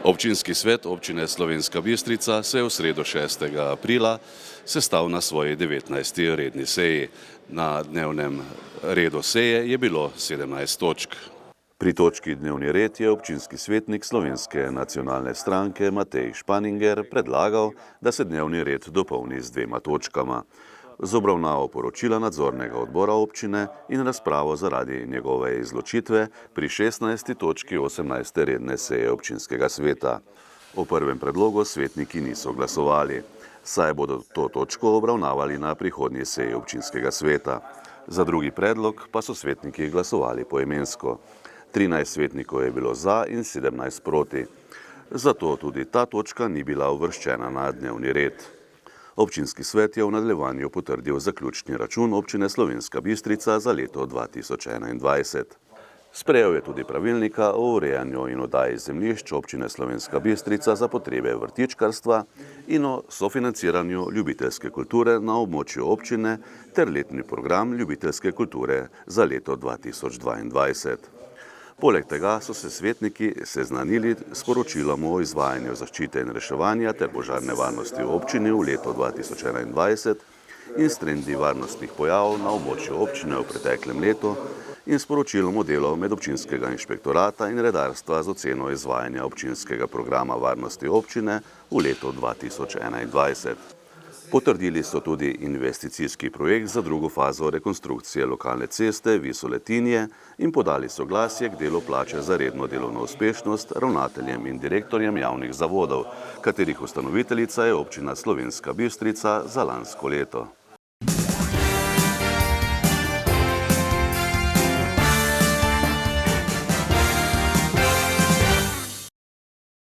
Občinski svet občine Slovenska Bistrica se je v sredo 6. aprila sestal na svoji 19. redni seji. Na dnevnem redu seje je bilo 17 točk. Pri točki dnevni red je občinski svetnik Slovenske nacionalne stranke Matej Španinger predlagal, da se dnevni red dopolni z 2 točkama. Z obravnavo poročila nadzornega odbora občine in razpravo zaradi njegove izločitve pri 16. točki 18. redne seje občinskega sveta. O prvem predlogu svetniki niso glasovali, saj bodo to točko obravnavali na prihodnji seji občinskega sveta. Za drugi predlog pa so svetniki glasovali poimensko. 13 svetnikov je bilo za in 17 proti. Zato tudi ta točka ni bila uvrščena na dnevni red. Občinski svet je v nadaljevanju potrdil zaključni račun občine Slovenska Bistrica za leto 2021. Sprejel je tudi pravilnika o urejanju in oddaji zemljišč občine Slovenska Bistrica za potrebe vrtičkarstva in o sofinanciranju ljubiteljske kulture na območju občine ter letni program ljubiteljske kulture za leto 2022. Poleg tega so se svetniki seznanili s poročilom o izvajanju zaščite in reševanja ter požarne varnosti v občini v letu 2021 in s trendi varnostnih pojavov na območju občine v preteklem letu in s poročilom o delu medobčinskega inšpektorata in redarstva z oceno izvajanja občinskega programa varnosti občine v letu 2021. Potrdili so tudi investicijski projekt za drugo fazo rekonstrukcije lokalne ceste Visole-Tinje in podali soglasje k delu plače za redno delovno uspešnost ravnateljem in direktorjem javnih zavodov, katerih ustanoviteljica je občina Slovenska Bistrica za lansko leto.